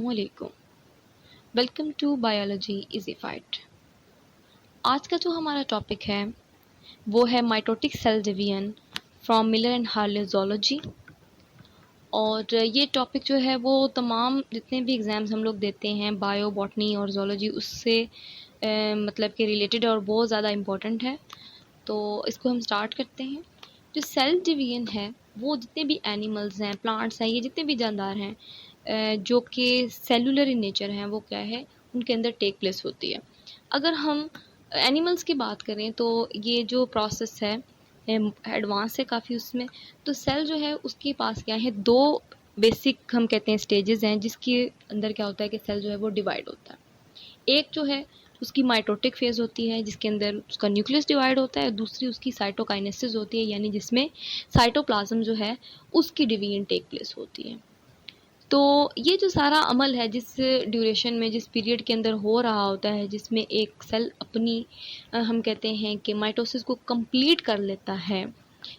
अस्सलामुअलैकुम। Welcome to biology easy fight. आज का जो हमारा टॉपिक है वो है mitotic cell division from Miller and Harley zoology. और ये टॉपिक जो है वो तमाम जितने भी एग्ज़ाम्स हम लोग देते हैं बायो, बॉटनी और ज़ूलॉजी उससे मतलब कि रिलेटेड और बहुत ज़्यादा इम्पोर्टेंट है। तो इसको हम स्टार्ट करते हैं। जो सेल डिवीजन है वो जितने भी एनिमल्स हैं, प्लांट्स हैं, ये जितने भी जानदार हैं जो कि सेलुलर इन नेचर हैं, वो क्या है उनके अंदर टेक प्लेस होती है। अगर हम एनिमल्स की बात करें तो ये जो प्रोसेस है एडवांस है काफ़ी उसमें। तो सेल जो है उसके पास क्या है, दो बेसिक हम कहते हैं स्टेजेस हैं जिसके अंदर क्या होता है कि सेल जो है वो डिवाइड होता है। एक जो है उसकी माइटोटिक फेज़ होती है जिसके अंदर उसका न्यूक्लियस डिवाइड होता है, दूसरी उसकी साइटोकाइनेसिस होती है यानी जिसमें साइटोप्लाज्म जो है उसकी डिवीजन टेक प्लेस होती है। तो ये जो सारा अमल है जिस ड्यूरेशन में, जिस पीरियड के अंदर हो रहा होता है, जिसमें एक सेल अपनी हम कहते हैं कि माइटोसिस को कंप्लीट कर लेता है,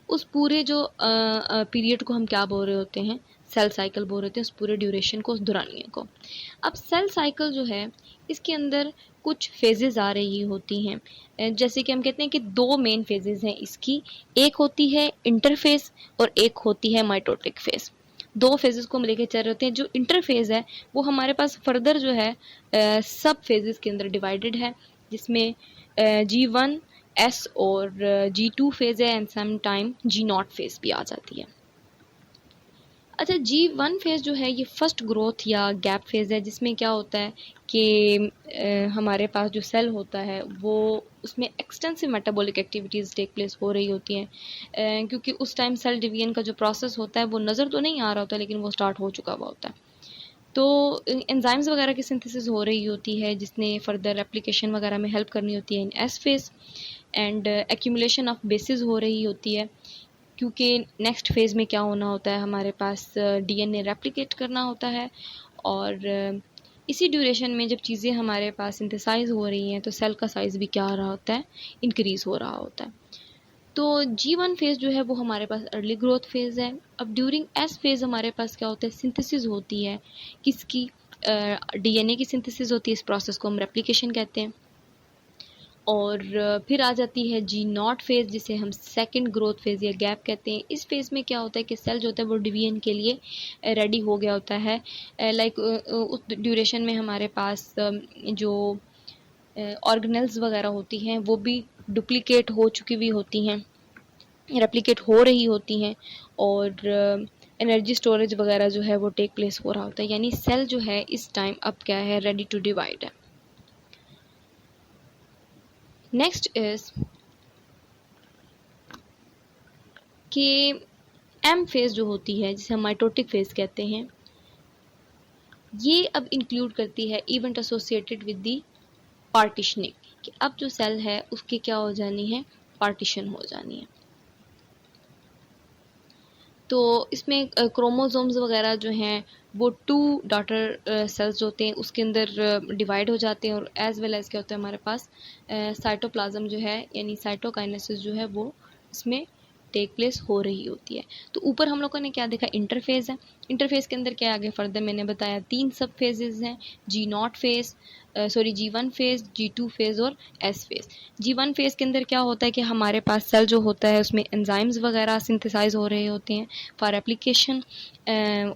उस पूरे जो पीरियड को हम क्या बोल रहे होते हैं, सेल साइकिल बोल रहे होते हैं, उस पूरे ड्यूरेशन को, उस दौरानिए को। अब सेल साइकिल जो है इसके अंदर कुछ फेजेस आ रही होती हैं। जैसे कि हम कहते हैं कि दो मेन फेजेस हैं इसकी, एक होती है इंटरफेज और एक होती है माइटोटिक फेज। दो फेजेस को हम लेके चल रहे होते हैं। जो इंटरफेज है वो हमारे पास फर्दर जो है सब फेजेस के अंदर डिवाइडेड है, जिसमें G1 S और G2 फेज है and some time G0 phase भी आ जाती है। अच्छा, G1 फेज जो है ये फर्स्ट ग्रोथ या गैप फेज है, जिसमें क्या होता है कि हमारे पास जो सेल होता है वो उसमें extensive metabolic activities take place हो रही होती हैं, क्योंकि उस टाइम सेल डिवीजन का जो प्रोसेस होता है वो नज़र तो नहीं आ रहा होता लेकिन वो स्टार्ट हो चुका हुआ होता है। तो एंजाइम्स वगैरह की सिंथेसिस हो रही होती है जिसने फर्दर रेप्लिकेशन वगैरह में हेल्प करनी होती है in S phase, and accumulation of basis हो रही होती है क्योंकि नेक्स्ट फेज़ में क्या होना होता है, हमारे पास डीएनए रेप्लिकेट करना होता है। और इसी ड्यूरेशन में जब चीज़ें हमारे पास सिंथेसाइज हो रही हैं तो सेल का साइज़ भी क्या हो रहा होता है, इंक्रीज़ हो रहा होता है। तो G1 फेज़ जो है वो हमारे पास अर्ली ग्रोथ फेज़ है। अब ड्यूरिंग एस फेज़ हमारे पास क्या होता है, सिंथेसिस होती है, किसकी, डीएनए की सिंथेसिस होती है। इस प्रोसेस को हम रेप्लिकेशन कहते हैं। और फिर आ जाती है G0 फेज़ जिसे हम सेकंड ग्रोथ फेज़ या गैप कहते हैं। इस फेज़ में क्या होता है कि सेल जो होता है वो डिवीजन के लिए रेडी हो गया होता है। लाइक उस ड्यूरेशन में हमारे पास जो ऑर्गेनेल्स वगैरह होती हैं वो भी डुप्लीकेट हो चुकी हुई होती हैं, रेप्लिकेट हो रही होती हैं, और एनर्जी स्टोरेज वगैरह जो है वो टेक प्लेस हो रहा होता है। यानी सेल जो है इस टाइम अब क्या है, रेडी टू डिवाइड है। नेक्स्ट इज कि एम फेज़ जो होती है जिसे हम माइटोटिक फेज़ कहते हैं, ये अब इंक्लूड करती है event associated with the partitioning, कि अब जो सेल है उसकी क्या हो जानी है, पार्टीशन हो जानी है। तो इसमें क्रोमोसोम्स वगैरह जो हैं वो टू डॉटर सेल्स होते हैं उसके अंदर डिवाइड हो जाते हैं, और एज वेल एज क्या होता है हमारे पास साइटोप्लाज्म जो है यानी साइटोकाइनेसिस जो है वो इसमें टेक प्लेस हो रही होती है। तो ऊपर हम लोगों ने क्या देखा, इंटरफेज है। इंटरफेज के अंदर क्या आगे फर्दर मैंने बताया, तीन सब फेजेस हैं, G0 phase, G1 phase, G2 phase और S फेज। G1 फेज के अंदर क्या होता है कि हमारे पास सेल जो होता है उसमें एंजाइम्स वगैरह सिंथेसाइज हो रहे होते हैं फॉर एप्लीकेशन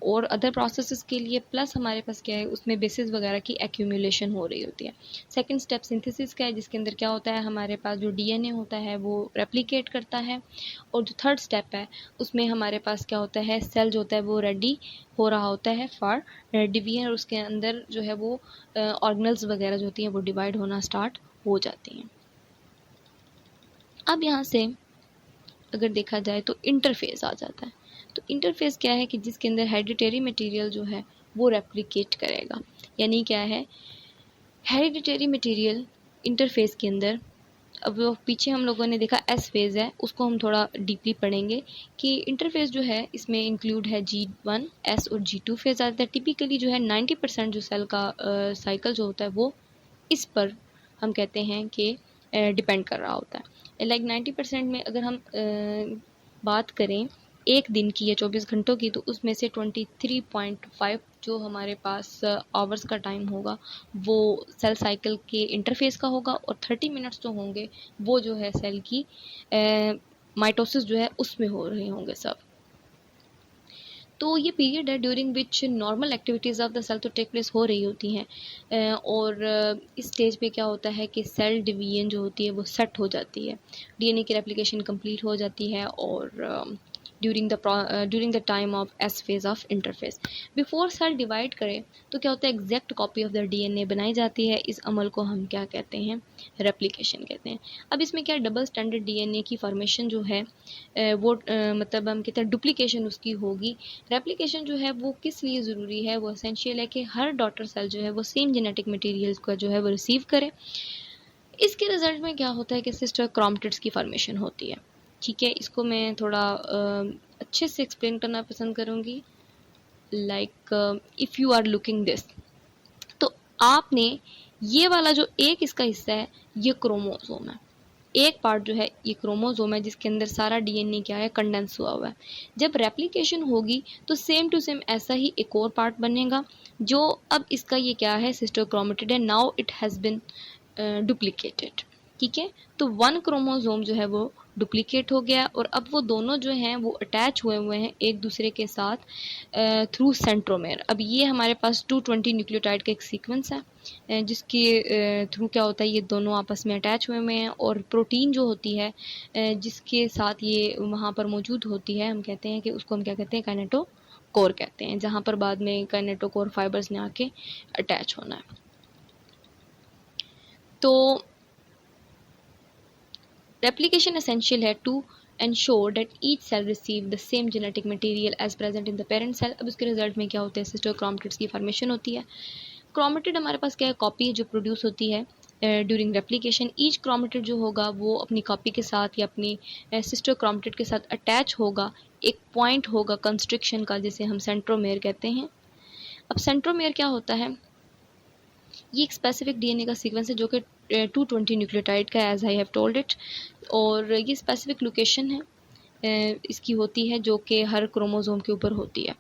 और अदर प्रोसेसेस के लिए, प्लस हमारे पास क्या है उसमें बेसिस वगैरह की एक्यूमुलेशन हो रही होती है। सेकंड स्टेप सिंथेसिस का है जिसके अंदर क्या होता है, हमारे पास जो डीएनए होता है वो रेप्लिकेट करता है, और जो थर्ड स्टेप है उसमें हमारे पास क्या होता है, सेल जो होता है वो रेडी हो रहा होता है फॉर डिवीजन, और उसके अंदर जो है वो ऑर्गेनल्स वगैरह जो होती हैं वो डिवाइड होना स्टार्ट हो जाती हैं। अब यहाँ से अगर देखा जाए तो इंटरफेस आ जाता है। तो इंटरफेस क्या है कि जिसके अंदर हेरिडिटरी मटेरियल जो है वो रेप्लिकेट करेगा। यानी क्या है, हेरिडिटरी मटेरियल इंटरफेस के अंदर, अब वो पीछे हम लोगों ने देखा एस फेज़ है, उसको हम थोड़ा डीपली पढ़ेंगे कि इंटरफेस जो है इसमें इंक्लूड है G1 S और G2 फेज़ आता है। टिपिकली जो है 90% जो सेल का साइकिल जो होता है वो इस पर हम कहते हैं कि डिपेंड कर रहा होता है। लाइक 90% में अगर हम बात करें एक दिन की या 24 घंटों की, तो उसमें से 23.5 जो हमारे पास आवर्स का टाइम होगा वो सेल साइकिल के इंटरफेस का होगा, और 30 मिनट्स जो होंगे वो जो है सेल की माइटोसिस जो है उसमें हो रहे होंगे सब। तो ये पीरियड है during which normal activities of the cell तो टेक प्लेस हो रही होती हैं, और इस स्टेज पे क्या होता है कि सेल डिवीजन जो होती है वो सेट हो जाती है, डीएनए की रेप्लिकेशन कंप्लीट हो जाती है, और during the time of S phase of interphase. Before cell divide करे तो क्या होता है, exact copy of the DNA बनाई जाती है। इस अमल को हम क्या कहते हैं, रेप्लिकेशन कहते हैं। अब इसमें क्या डबल स्टैंडर्ड डीएनए की फॉर्मेशन जो है वो मतलब हम कहते हैं डुप्लीकेशन उसकी होगी। रेप्लिकेशन जो है वो किस लिए ज़रूरी है, वो एसेंशियल है कि हर डॉटर सेल जो है वो सेम जेनेटिक मटेरियल का जो है वो रिसीव करे। इसके रिजल्ट में क्या होता है कि सिस्टर क्रोमैटिड्स की फॉर्मेशन होती है। ठीक है, इसको मैं थोड़ा अच्छे से एक्सप्लेन करना पसंद करूँगी। Like if you are looking this, तो आपने ये वाला जो एक इसका हिस्सा है ये क्रोमोसोम है, एक पार्ट जो है ये क्रोमोसोम है जिसके अंदर सारा डीएनए क्या है, कंडेंस हुआ हुआ है। जब रेप्लिकेशन होगी तो सेम टू सेम ऐसा ही एक और पार्ट बनेगा जो अब इसका ये क्या है, सिस्टर क्रोमैटिड है। Now it has been duplicated. ठीक है, तो वन क्रोमोसोम जो है वो डुप्लीकेट हो गया, और अब वो दोनों जो हैं वो अटैच हुए हुए हैं एक दूसरे के साथ थ्रू सेंट्रोमेर। अब ये हमारे पास 220 न्यूक्लियोटाइड का एक सीक्वेंस है जिसके थ्रू क्या होता है, ये दोनों आपस में अटैच हुए हुए हैं, और प्रोटीन जो होती है जिसके साथ ये वहाँ पर मौजूद होती है, हम कहते हैं कि उसको हम क्या कहते हैं, काइनेटोकोर कहते हैं, जहाँ पर बाद में काइनेटोकोर फाइबर्स ने आके अटैच होना है। तो replication essential है to ensure that each cell receive the same genetic material as present in the parent cell। अब उसके रिजल्ट में क्या होता है, सिस्टर क्रोमैटिड्स की फॉर्मेशन होती है। क्रोमैटिड हमारे पास क्या है, कॉपी जो प्रोड्यूस होती है ड्यूरिंग रेप्लिकेशन। ईच क्रोमैटिड जो होगा वो अपनी कॉपी के साथ या अपनी सिस्टर क्रोमैटिड के साथ अटैच होगा। एक पॉइंट होगा कंस्ट्रिक्शन का जिसे हम सेंट्रोमेयर कहते हैं। अब सेंट्रोमेयर क्या होता है, ये एक स्पेसिफिक डीएनए का सीक्वेंस है जो कि 220 न्यूक्लियोटाइड का, as I have told it, और ये स्पेसिफिक लोकेशन है इसकी होती है जो कि हर क्रोमोसोम के ऊपर होती है।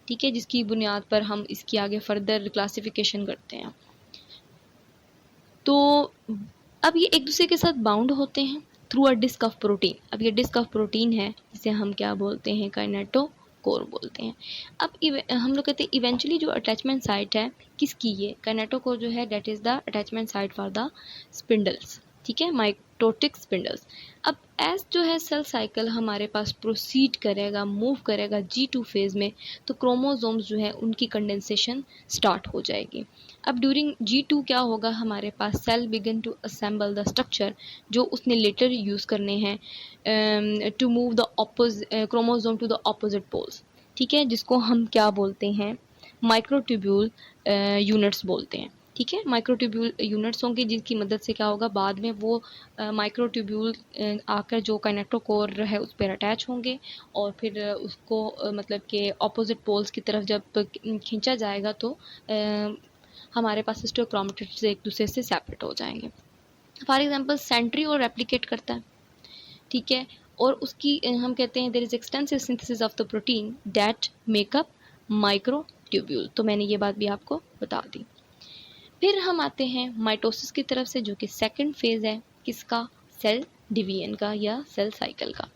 ठीक है, जिसकी बुनियाद पर हम इसकी आगे फर्दर क्लासिफिकेशन करते हैं। तो अब ये एक दूसरे के साथ बाउंड होते हैं through a disc of protein. अब ये डिस्क ऑफ प्रोटीन है जिसे हम क्या बोलते हैं, काइनेटोकोर बोलते हैं। अब हम लोग कहते हैं इवेंचुअली जो अटैचमेंट साइट है किसकी, ये काइनेटोकोर जो है that is the attachment site for the spindles. ठीक है, माइटोटिक स्पिंडल्स। अब एस जो है सेल साइकिल हमारे पास प्रोसीड करेगा, मूव करेगा G2 फेज़ में, तो क्रोमोसोम्स जो है उनकी कंडेंसेशन स्टार्ट हो जाएगी। अब ड्यूरिंग G2 क्या होगा, हमारे पास cell begin to assemble the structure जो उसने लेटर यूज़ करने हैं to move the chromosome to the opposite poles. ठीक है, जिसको हम क्या बोलते हैं, माइक्रोट्यूब्यूल यूनिट्स बोलते हैं। ठीक है, माइक्रोट्यूब्यूल यूनिट्स होंगे जिनकी मदद से क्या होगा, बाद में वो माइक्रोट्यूब्यूल आकर जो काइनेटोकोर है उस पर अटैच होंगे, और फिर उसको मतलब कि ऑपोजिट पोल्स की तरफ जब खींचा जाएगा तो हमारे पास सिस्टर क्रोमैटिड्स एक दूसरे से सेपरेट हो जाएंगे। फॉर एग्जांपल सेंट्रियोल रेप्लिकेट करता है। ठीक है, और उसकी हम कहते हैं there is extensive synthesis of the protein that make up microtubule. तो मैंने ये बात भी आपको बता दी। फिर हम आते हैं माइटोसिस की तरफ से, जो कि सेकंड फेज है किसका, सेल डिवीजन का या सेल साइकिल का।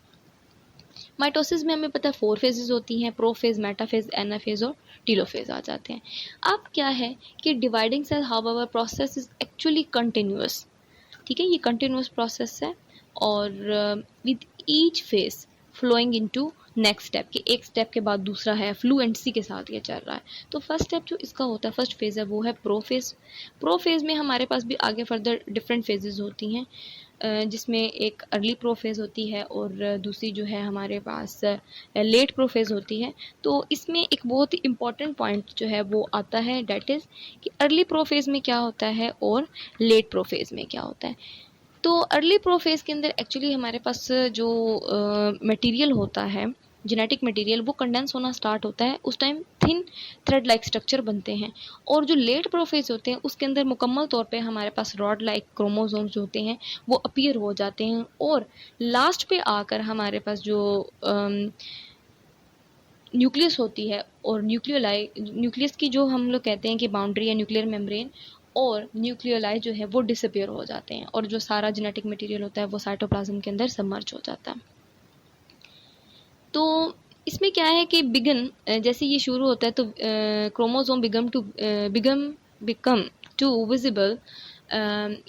माइटोसिस में हमें पता है 4 फेजेस होती हैं, प्रोफेज, मेटाफेज, एनाफेज और टीलोफेज आ जाते हैं। अब क्या है कि dividing cell however process is actually continuous. ठीक है, ये कंटिन्यूअस प्रोसेस है, और with each phase flowing into next step, कि एक स्टेप के बाद दूसरा है, फ्लुएंसी के साथ ये चल रहा है। तो फर्स्ट स्टेप जो इसका होता है, फर्स्ट फेज है वो है प्रोफेज। प्रोफेज में हमारे पास भी आगे फर्दर डिफरेंट फेजेस होती हैं, जिसमें एक अर्ली प्रोफेज होती है और दूसरी जो है हमारे पास लेट प्रोफेज होती है। तो इसमें एक बहुत ही इम्पॉर्टेंट पॉइंट जो है वो आता है, डैट इज़ कि अर्ली प्रोफेज में क्या होता है और लेट प्रोफेज में क्या होता है। तो अर्ली प्रोफेज के अंदर एक्चुअली हमारे पास जो मटेरियल होता है, जेनेटिक मटेरियल, वो कंडेंस होना स्टार्ट होता है। उस time thin thread like structure बनते हैं। और जो लेट प्रोफेज होते हैं उसके अंदर मुकम्मल तौर पे हमारे पास रॉड लाइक क्रोमोसोम्स जो होते हैं वो अपीयर हो जाते हैं। और लास्ट पे आकर हमारे पास जो न्यूक्लियस होती है और न्यूक्लियोलाई, न्यूक्लियस की जो हम लोग कहते हैं कि बाउंड्री है न्यूक्लियर मेम्ब्रेन, और न्यूक्लियोलाई जो है वो डिसअपियर हो जाते हैं और जो सारा जेनेटिक मटेरियल होता है वो साइटोप्लाज्म के अंदर सबमर्ज हो जाता है। तो इसमें क्या है कि बिगन जैसे ये शुरू होता है तो chromosome become to visible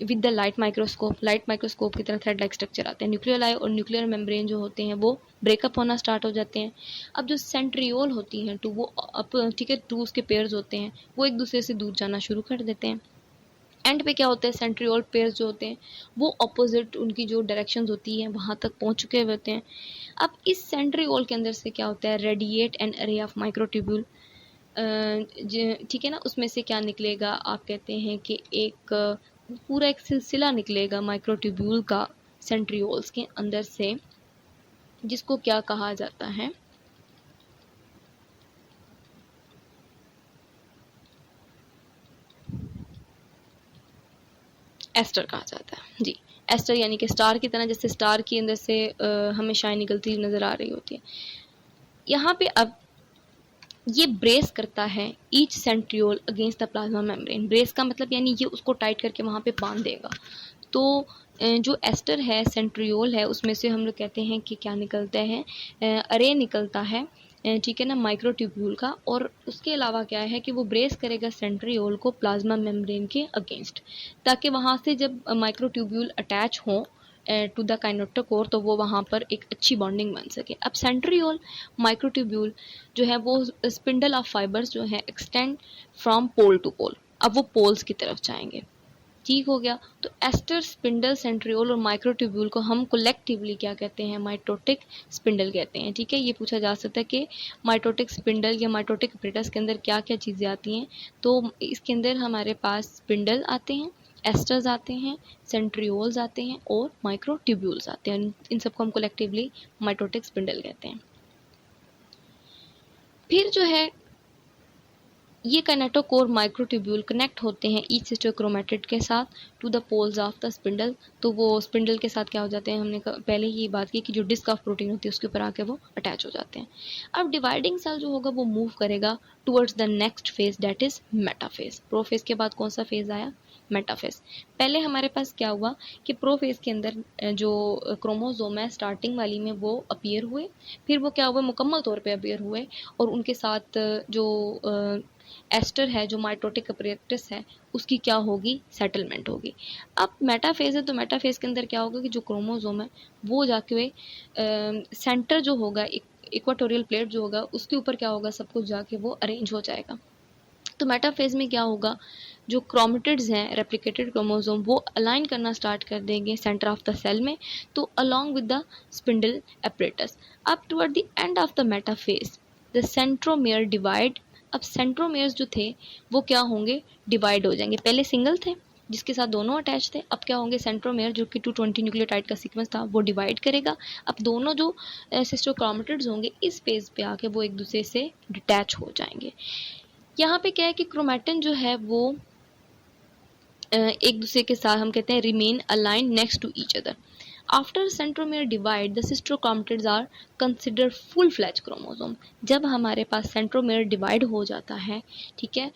with the light microscope की तरह थ्रेड लाइक स्ट्रक्चर आते हैं। न्यूक्लियोलाई और न्यूक्लियर मेम्ब्रेन जो होते हैं वो ब्रेकअप होना स्टार्ट हो जाते हैं। अब जो सेंट्रियोल होती हैं ठीक है, टू उसके पेयर्स होते हैं, वो एक दूसरे से दूर जाना शुरू कर देते हैं। एंड पे क्या होता है, सेंट्रियोल पेयर्स जो होते हैं वो ऑपोजिट उनकी जो डायरेक्शंस होती हैं वहाँ तक पहुँच चुके होते हैं। अब इस सेंट्रियोल के अंदर से क्या होता है, रेडिएट एन अरे ऑफ माइक्रोट्यूब्यूल, ठीक है ना, उसमें से क्या निकलेगा, आप कहते हैं कि एक पूरा एक सिलसिला निकलेगा माइक्रोट्यूब्यूल का सेंट्रियोल्स के अंदर से, जिसको क्या कहा जाता है, एस्टर कहा जाता है जी। एस्टर यानी कि स्टार की तरह, जैसे स्टार के अंदर से हमें शाइन निकलती नज़र आ रही होती है। यहाँ पे अब ये ब्रेस करता है each centriole against the plasma membrane. Brace का मतलब यानी ये उसको टाइट करके वहाँ पे बांध देगा। तो जो एस्टर है, सेंट्रियोल है, उसमें से हम लोग कहते हैं कि क्या निकलता है, अरे निकलता है, ठीक है ना, माइक्रोट्यूब्यूल का। और उसके अलावा क्या है कि वो ब्रेस करेगा सेंट्रियोल को प्लाज्मा मेम्ब्रेन के अगेंस्ट, ताकि वहाँ से जब माइक्रोट्यूब्यूल अटैच हो टू द काइनेटोकोर तो वो वहाँ पर एक अच्छी बॉन्डिंग बन सके। अब सेंट्रियोल माइक्रोट्यूब्यूल जो है वो स्पिंडल ऑफ फाइबर्स जो है एक्सटेंड फ्रॉम पोल टू पोल, अब वो पोल्स की तरफ जाएंगे। ठीक हो गया। तो एस्टर, स्पिंडल, सेंट्रियोल और माइक्रोट्यूब्यूल को हम कलेक्टिवली क्या कहते हैं, माइटोटिक स्पिंडल कहते हैं। ठीक है, ये पूछा जा सकता है कि माइटोटिक स्पिंडल या माइटोटिक अपरेटस के अंदर क्या क्या चीज़ें आती हैं। तो इसके अंदर हमारे पास स्पिंडल आते हैं, एस्टर्स आते हैं, सेंट्रियोल्स आते हैं और माइक्रोट्यूब्यूल्स आते हैं। इन सबको हम कलेक्टिवली माइटोटिक स्पिंडल कहते हैं। फिर जो है ये काइनेटोकोर माइक्रोट्यूब्यूल कनेक्ट होते हैं ईच सिस्टर क्रोमेटिड के साथ to the poles of the spindle. तो वो स्पिंडल के साथ क्या हो जाते हैं, हमने पहले ही बात की कि जो डिस्क ऑफ प्रोटीन होती है उसके ऊपर आके वो अटैच हो जाते हैं। अब डिवाइडिंग सेल जो होगा वो मूव करेगा towards the next phase, that is metaphase. Prophase के बाद कौन सा फेज आया, मेटाफेज। पहले हमारे पास क्या हुआ कि प्रोफेज के अंदर जो क्रोमोसोम है स्टार्टिंग वाली में वो अपीयर हुए, फिर वो क्या हुआ, मुकम्मल तौर पे अपीयर हुए, और उनके साथ जो एस्टर है, जो माइटोटिक अपरेटस है, उसकी क्या होगी, सेटलमेंट होगी। अब मेटाफेज है तो मेटाफेज के अंदर क्या होगा कि जो क्रोमोसोम है वो जाके सेंटर जो होगा, इक्वाटोरियल प्लेट जो होगा उसके ऊपर क्या होगा, सब कुछ जाके वो अरेंज हो जाएगा। तो मेटाफेज में क्या होगा, जो क्रोमेटिड्स हैं, रेप्लिकेटेड क्रोमोसोम, वो अलाइन करना स्टार्ट कर देंगे सेंटर ऑफ द सेल में, तो along with the spindle apparatus. अब toward the end of the metaphase the centromere divide. अब सेंट्रोमियर्स जो थे वो क्या होंगे, डिवाइड हो जाएंगे। पहले सिंगल थे जिसके साथ दोनों अटैच थे, अब क्या होंगे, सेंट्रोमेयर जो कि 220 न्यूक्लियोटाइड का सीक्वेंस था वो डिवाइड करेगा। अब दोनों जो सिस्टर क्रोमेटिड्स होंगे इस फेज पे आके वो एक दूसरे से डिटैच हो जाएंगे। यहाँ पे क्या है कि क्रोमैटिन जो है वो एक दूसरे के साथ हम कहते हैं remain align next to each other. After centromere divide the sister chromatids are consider full fledged chromosome. जब हमारे पास सेंट्रोमियर डिवाइड हो जाता है, ठीक है,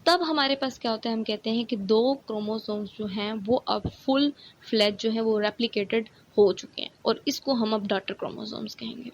तब हमारे पास क्या होता है, हम कहते हैं कि दो क्रोमोसोम्स जो हैं वो अब फुल फ्लैज जो है वो रेप्लिकेटेड हो चुके हैं, और इसको हम अब डॉटर क्रोमोसोम्स कहेंगे।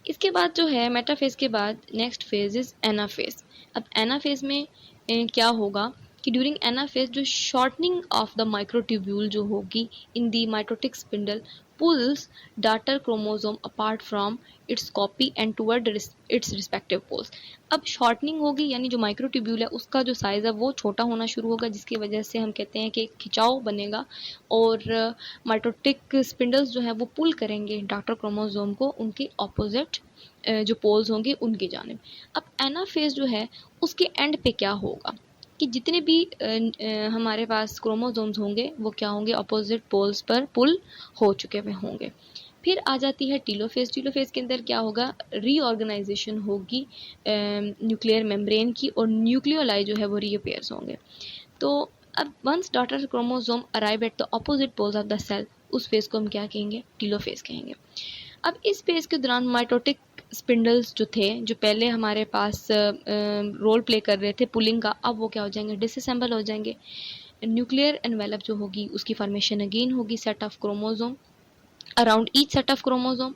इसके बाद जो है मेटाफेज के बाद नेक्स्ट फेज इज एनाफेज। अब एनाफेज में क्या होगा कि ड्यूरिंग एनाफेज जो शॉर्टनिंग ऑफ द माइक्रोट्यूब्यूल जो होगी in the mitotic spindle pulls daughter chromosome apart from its copy and toward its respective poles. अब शॉर्टनिंग होगी यानी जो माइक्रोट्यूब्यूल है उसका जो साइज़ है वो छोटा होना शुरू होगा, जिसकी वजह से हम कहते हैं कि खिंचाव बनेगा, और माइटोटिक स्पिंडल्स जो है वो पुल करेंगे डाटर क्रोमोसोम को उनके ऑपोजिट जो पोल्स होंगे उनकी जानिब। अब एनाफेज जो है उसके एंड पे क्या होगा कि जितने भी हमारे पास क्रोमोसोम्स होंगे वो क्या होंगे, अपोजिट पोल्स पर पुल हो चुके हुए होंगे। फिर आ जाती है टीलोफेज। टीलोफेज के अंदर क्या होगा, रीऑर्गेनाइजेशन होगी न्यूक्लियर मेम्ब्रेन की, और न्यूक्लियोलाई जो है वो रीअपेयर्स होंगे। तो अब once daughter chromosome arrive at the opposite poles of the cell, उस फेज को हम क्या कहेंगे, टीलोफेज कहेंगे। अब इस फेज के दौरान माइटोटिक स्पिंडल्स जो थे, जो पहले हमारे पास रोल प्ले कर रहे थे पुलिंग का, अब वो क्या हो जाएंगे, डिसअसेंबल हो जाएंगे। न्यूक्लियर एनवेलप जो होगी उसकी फॉर्मेशन अगेन होगी set of chromosome around each set of chromosome,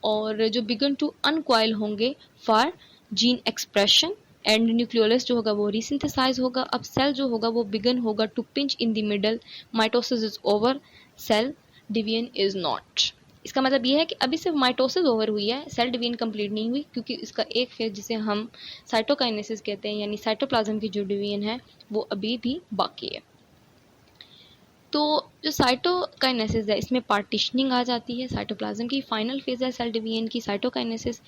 और जो बिगन टू अनकॉइल होंगे for gene expression, and nucleolus जो होगा वो रिसिंथेसाइज होगा। अब सेल जो होगा वो बिगन होगा to pinch in the middle, mitosis is over, cell division is not. इसका मतलब ये है कि अभी सिर्फ माइटोसिस ओवर हुई है, सेल डिवीजन कंप्लीट नहीं हुई, क्योंकि इसका एक फेज जिसे हम साइटोकाइनेसिस कहते हैं यानी साइटोप्लाज्म की जो डिवीजन है वो अभी भी बाकी है। तो जो साइटोकाइनेसिस है इसमें पार्टीशनिंग आ जाती है, साइटोप्लाज्म की फाइनल फेज है सेल डिवीजन की साइटोकाइनेसिस।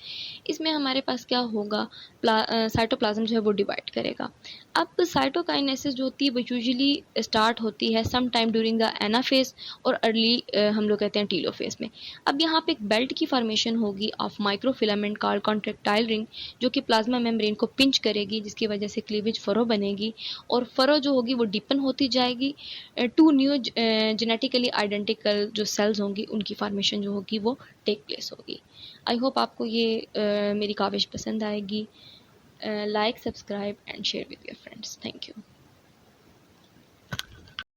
इसमें हमारे पास क्या होगा, साइटोप्लाज्म जो है वो डिवाइड करेगा। अब साइटोकाइनेसिस जो होती है वो यूजुअली स्टार्ट होती है some time during the anaphase और अर्ली हम लोग कहते हैं टीलोफेज में। अब यहाँ पे एक बेल्ट की फॉर्मेशन होगी of microfilament called contractile ring, जो कि प्लाज्मा मेम्ब्रेन को पिंच करेगी, जिसकी वजह से क्लीवेज फरो बनेगी, और फरो जो होगी वो डीपन होती जाएगी। टू न्यू जेनेटिकली आइडेंटिकल जो सेल्स होंगी उनकी फॉर्मेशन जो होगी वो टेक प्लेस होगी। आई होप आपको ये मेरी काविश पसंद आएगी। Like, subscribe and share with your friends. Thank you.